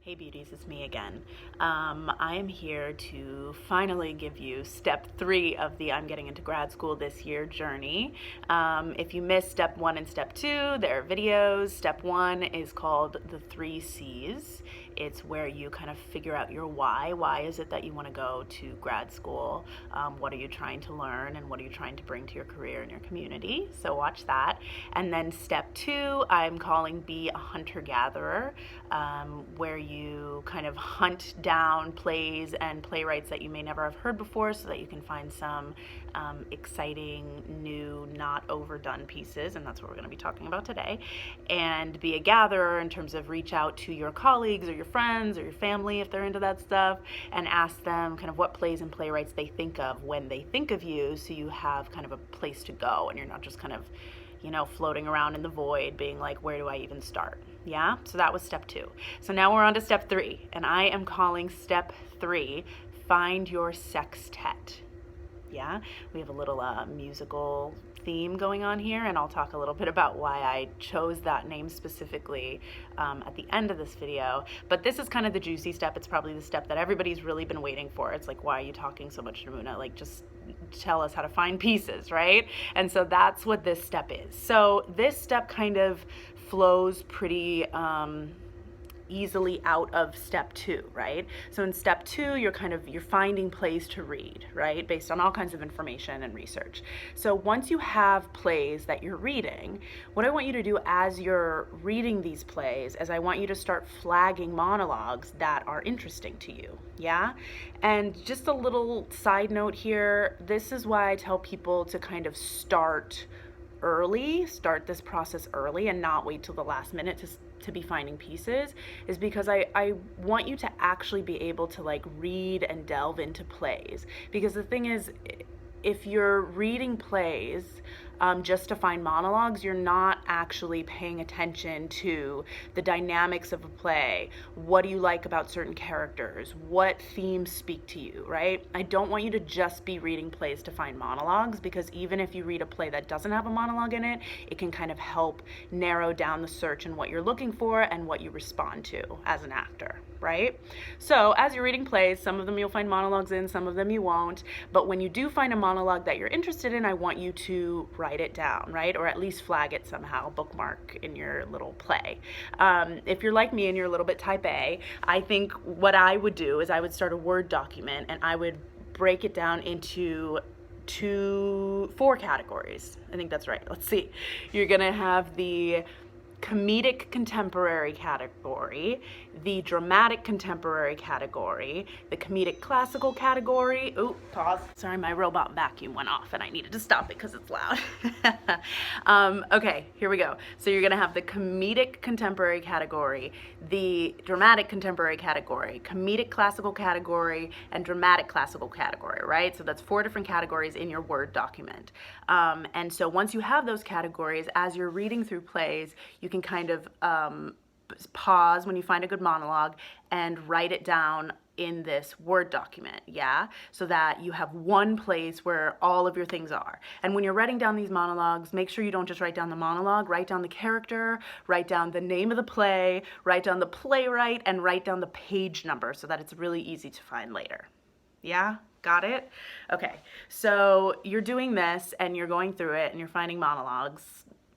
Hey beauties, it's me again. I am here to finally give you step 3 of the I'm getting into grad school this year journey. If you missed step 1 and step 2, there are videos. Step 1 is called the 3 C's. It's where you kind of figure out your why. Why is it that you want to go to grad school? What are you trying to learn, and what are you trying to bring to your career and your community? So watch that. And then step 2, I'm calling Be a Hunter-Gatherer, where you kind of hunt down plays and playwrights that you may never have heard before so that you can find some exciting, new, not overdone pieces, and that's what we're going to be talking about today. And be a gatherer in terms of reach out to your colleagues or your friends or your family if they're into that stuff, and ask them kind of what plays and playwrights they think of when they think of you, so you have kind of a place to go and you're not just kind of floating around in the void being like, where do I even start? Yeah, so that was step 2. So now we're on to step 3, and I am calling step 3, find your sextet. Yeah, we have a little musical theme going on here, and I'll talk a little bit about why I chose that name specifically at the end of this video. But this is kind of the juicy step. It's probably the step that everybody's really been waiting for. It's like, why are you talking so much, Nemuna? Like, just tell us how to find pieces, right? And so that's what this step is. So this step kind of flows pretty easily out of step 2, right? So in step 2, you're finding plays to read, right? Based on all kinds of information and research. So once you have plays that you're reading, what I want you to do as you're reading these plays is I want you to start flagging monologues that are interesting to you, yeah? And just a little side note here, this is why I tell people to kind of start this process early and not wait till the last minute to be finding pieces, is because I want you to actually be able to like read and delve into plays. Because the thing is, if you're reading plays just to find monologues, you're not actually paying attention to the dynamics of a play. What do you like about certain characters? What themes speak to you, right? I don't want you to just be reading plays to find monologues, because even if you read a play that doesn't have a monologue in it, it can kind of help narrow down the search and what you're looking for and what you respond to as an actor, right? So as you're reading plays, some of them you'll find monologues in, some of them you won't. But when you do find a monologue that you're interested in, I want you to write it down, right? Or at least flag it somehow, bookmark in your little play. If you're like me and you're a little bit type A, I think what I would do is I would start a Word document and I would break it down into 4 categories. I think that's right. Let's see. You're gonna have the comedic contemporary category, the dramatic contemporary category, the comedic classical category. Oh, pause. Sorry, my robot vacuum went off and I needed to stop it because it's loud. Okay, here we go. So you're gonna have the comedic contemporary category, the dramatic contemporary category, comedic classical category, and dramatic classical category, right? So that's 4 different categories in your Word document. And so once you have those categories, as you're reading through plays, you can kind of pause when you find a good monologue and write it down in this Word document, yeah? So that you have one place where all of your things are. And when you're writing down these monologues, make sure you don't just write down the monologue, write down the character, write down the name of the play, write down the playwright, and write down the page number so that it's really easy to find later. Yeah? Got it? Okay, so you're doing this and you're going through it and you're finding monologues,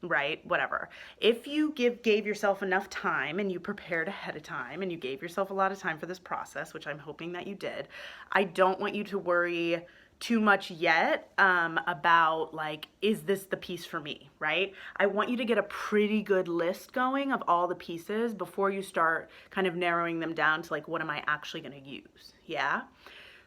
right? Whatever. If you gave yourself enough time and you prepared ahead of time and you gave yourself a lot of time for this process, which I'm hoping that you did, I don't want you to worry too much yet about like, is this the piece for me, right? I want you to get a pretty good list going of all the pieces before you start kind of narrowing them down to like, what am I actually going to use? Yeah.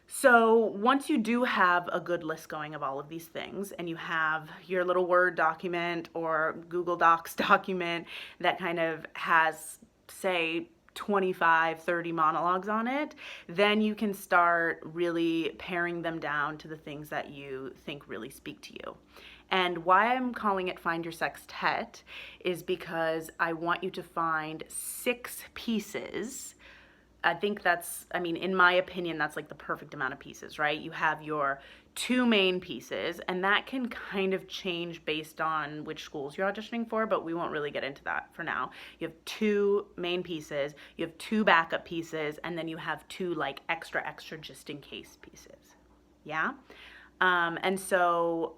So once you do have a good list going of all of these things, and you have your little Word document or Google Docs document that kind of has, say, 25, 30 monologues on it, then you can start really paring them down to the things that you think really speak to you. And why I'm calling it Find Your Sextet is because I want you to find 6 pieces I think that's, I mean, in my opinion, that's like the perfect amount of pieces, right? You have your two main pieces, and that can kind of change based on which schools you're auditioning for, but we won't really get into that for now. You have two main pieces, you have two backup pieces, and then you have two like extra just in case pieces. Yeah? And so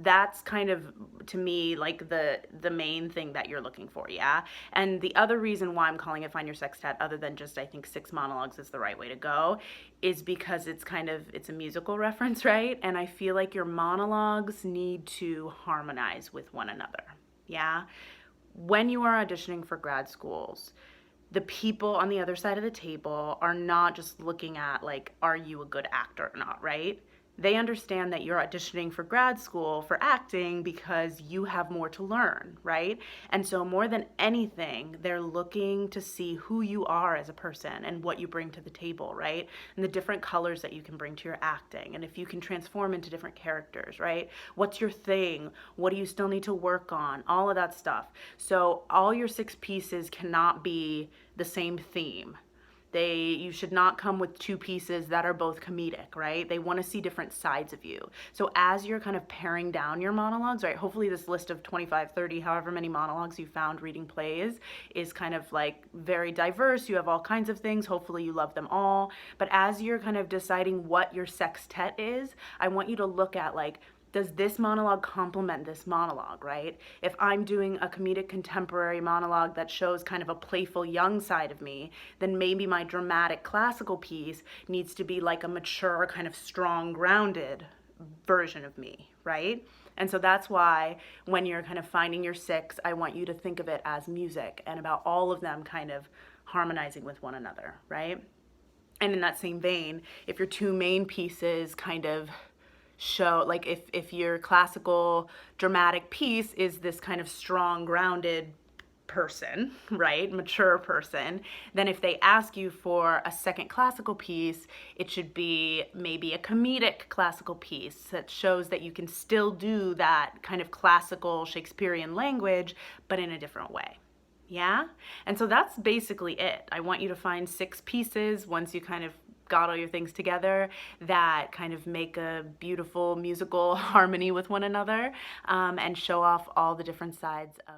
that's kind of, to me, like the main thing that you're looking for. Yeah. And the other reason why I'm calling it Find Your Sextet, other than just I think 6 monologues is the right way to go, is because it's a musical reference, right? And I feel like your monologues need to harmonize with one another. Yeah. When you are auditioning for grad schools, the people on the other side of the table are not just looking at like, are you a good actor or not, right? They understand that you're auditioning for grad school for acting because you have more to learn, right? And so more than anything, they're looking to see who you are as a person and what you bring to the table, right? And the different colors that you can bring to your acting, and if you can transform into different characters, right? What's your thing? What do you still need to work on? All of that stuff. So all your 6 pieces cannot be the same theme. You should not come with 2 pieces that are both comedic, right? They want to see different sides of you. So as you're kind of paring down your monologues, right? Hopefully this list of 25, 30, however many monologues you found reading plays is kind of like very diverse. You have all kinds of things. Hopefully you love them all. But as you're kind of deciding what your sextet is, I want you to look at like, does this monologue complement this monologue, right? If I'm doing a comedic contemporary monologue that shows kind of a playful young side of me, then maybe my dramatic classical piece needs to be like a mature, kind of strong, grounded version of me, right? And so that's why when you're kind of finding your 6, I want you to think of it as music and about all of them kind of harmonizing with one another, right? And in that same vein, if your 2 main pieces kind of show, like if your classical dramatic piece is this kind of strong, grounded person, right, mature person, then if they ask you for a second classical piece, it should be maybe a comedic classical piece that shows that you can still do that kind of classical Shakespearean language, but in a different way. Yeah? And so that's basically it. I want you to find 6 pieces once you kind of got all your things together that kind of make a beautiful musical harmony with one another, and show off all the different sides of